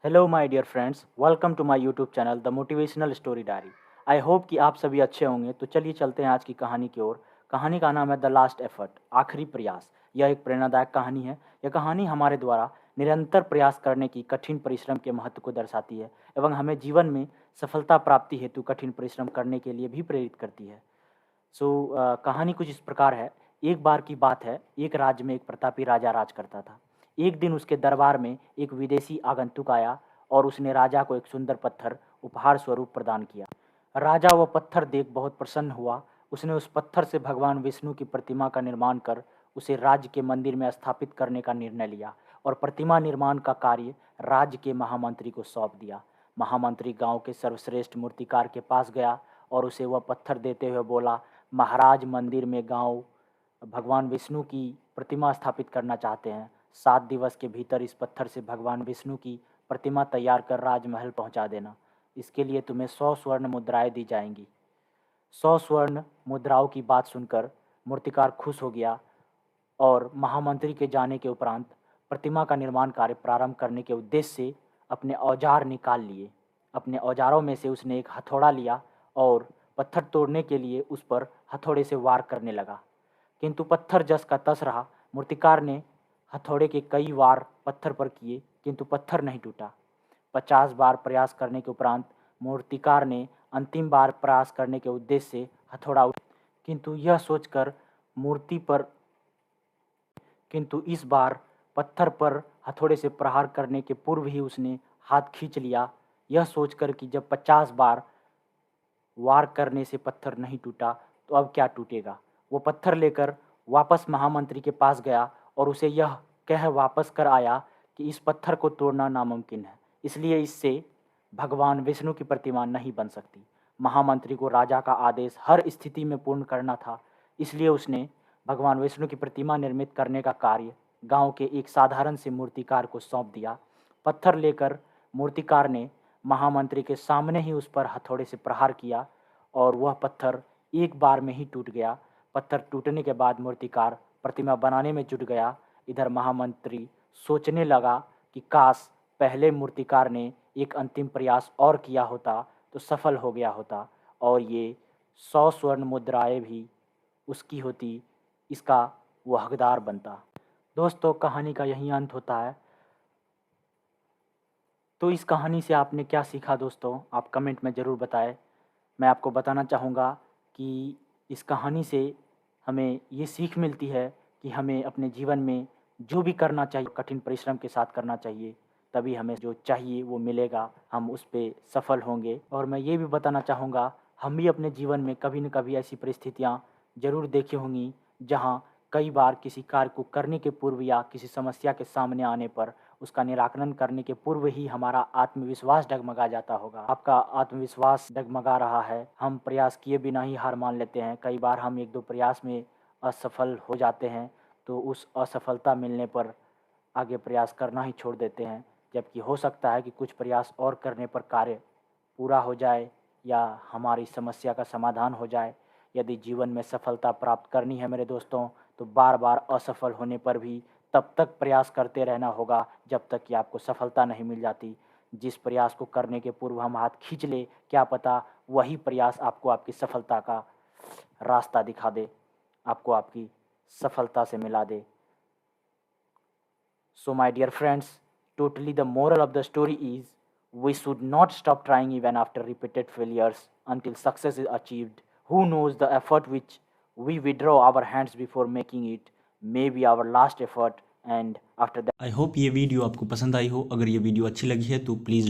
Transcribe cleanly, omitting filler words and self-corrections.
Hello my dear friends, welcome to my YouTube channel the motivational story diary. I hope कि आप सभी अच्छे होंगे। तो चलिए चलते हैं आज की कहानी की ओर। कहानी का नाम है द लास्ट एफर्ट, आखिरी प्रयास। यह एक प्रेरणादायक कहानी है। यह कहानी हमारे द्वारा निरंतर प्रयास करने की, कठिन परिश्रम के महत्व को दर्शाती है एवं हमें जीवन में सफलता प्राप्ति हेतु कठिन परिश्रम करने के लिए भी प्रेरित करती है। कहानी कुछ इस प्रकार है। एक बार की बात है, एक राज्य में एक प्रतापी राजा राज करता था। एक दिन उसके दरबार में एक विदेशी आगंतुक आया और उसने राजा को एक सुंदर पत्थर उपहार स्वरूप प्रदान किया। राजा वह पत्थर देख बहुत प्रसन्न हुआ। उसने उस पत्थर से भगवान विष्णु की प्रतिमा का निर्माण कर उसे राज्य के मंदिर में स्थापित करने का निर्णय लिया और प्रतिमा निर्माण का कार्य राज्य के महामंत्री को सौंप दिया। महामंत्री गांव के सर्वश्रेष्ठ मूर्तिकार के पास गया और उसे वह पत्थर देते हुए बोला, महाराज, मंदिर में गांव भगवान विष्णु की प्रतिमा स्थापित करना चाहते हैं। 7 दिवस के भीतर इस पत्थर से भगवान विष्णु की प्रतिमा तैयार कर राजमहल पहुंचा देना। इसके लिए तुम्हें 100 स्वर्ण मुद्राएं दी जाएंगी। 100 स्वर्ण मुद्राओं की बात सुनकर मूर्तिकार खुश हो गया और महामंत्री के जाने के उपरांत प्रतिमा का निर्माण कार्य प्रारंभ करने के उद्देश्य से अपने औजार निकाल लिए। अपने औजारों में से उसने एक हथौड़ा लिया और पत्थर तोड़ने के लिए उस पर हथौड़े से वार करने लगा, किंतु पत्थर जस का तस रहा। मूर्तिकार ने हथौड़े के कई वार पत्थर पर किए, किंतु पत्थर नहीं टूटा। 50 बार प्रयास करने के उपरांत मूर्तिकार ने अंतिम बार प्रयास करने के उद्देश्य से हथौड़ा किंतु यह सोचकर मूर्ति पर किंतु इस बार पत्थर पर हथौड़े से प्रहार करने के पूर्व ही उसने हाथ खींच लिया, यह सोचकर कि जब 50 बार वार करने से पत्थर नहीं टूटा तो अब क्या टूटेगा। वो पत्थर लेकर वापस महामंत्री के पास गया और उसे यह कह वापस कर आया कि इस पत्थर को तोड़ना नामुमकिन है, इसलिए इससे भगवान विष्णु की प्रतिमा नहीं बन सकती। महामंत्री को राजा का आदेश हर स्थिति में पूर्ण करना था, इसलिए उसने भगवान विष्णु की प्रतिमा निर्मित करने का कार्य गांव के एक साधारण से मूर्तिकार को सौंप दिया। पत्थर लेकर मूर्तिकार ने महामंत्री के सामने ही उस पर हथौड़े से प्रहार किया और वह पत्थर एक बार में ही टूट गया। पत्थर टूटने के बाद मूर्तिकार प्रतिमा बनाने में जुट गया। इधर महामंत्री सोचने लगा कि काश पहले मूर्तिकार ने एक अंतिम प्रयास और किया होता तो सफल हो गया होता और ये 100 स्वर्ण मुद्राएं भी उसकी होती, इसका वो हकदार बनता। दोस्तों, कहानी का यही अंत होता है। तो इस कहानी से आपने क्या सीखा दोस्तों, आप कमेंट में ज़रूर बताएं। मैं आपको बताना चाहूँगा कि इस कहानी से हमें ये सीख मिलती है कि हमें अपने जीवन में जो भी करना चाहिए कठिन परिश्रम के साथ करना चाहिए, तभी हमें जो चाहिए वो मिलेगा, हम उस पे सफल होंगे। और मैं ये भी बताना चाहूँगा, हम भी अपने जीवन में कभी न कभी ऐसी परिस्थितियाँ ज़रूर देखी होंगी जहाँ कई बार किसी कार्य को करने के पूर्व या किसी समस्या के सामने आने पर उसका निराकरण करने के पूर्व ही हमारा आत्मविश्वास डगमगा जाता होगा। आपका आत्मविश्वास डगमगा रहा है, हम प्रयास किए बिना ही हार मान लेते हैं। कई बार हम 1-2 प्रयास में असफल हो जाते हैं, तो उस असफलता मिलने पर आगे प्रयास करना ही छोड़ देते हैं, जबकि हो सकता है कि कुछ प्रयास और करने पर कार्य पूरा हो जाए या हमारी समस्या का समाधान हो जाए। यदि जीवन में सफलता प्राप्त करनी है मेरे दोस्तों, तो बार बार असफल होने पर भी तब तक प्रयास करते रहना होगा जब तक कि आपको सफलता नहीं मिल जाती। जिस प्रयास को करने के पूर्व हम हाथ खींच ले, क्या पता वही प्रयास आपको आपकी सफलता का रास्ता दिखा दे, आपको आपकी सफलता से मिला दे। So my dear friends, totally the moral of the story is we should not stop trying even after repeated failures until success is achieved. Who knows, the effort which we withdraw our hands before making it may be our last effort, and after that। I hope ये video आपको पसंद आई हो। अगर ये video अच्छी लगी है तो प्लीज़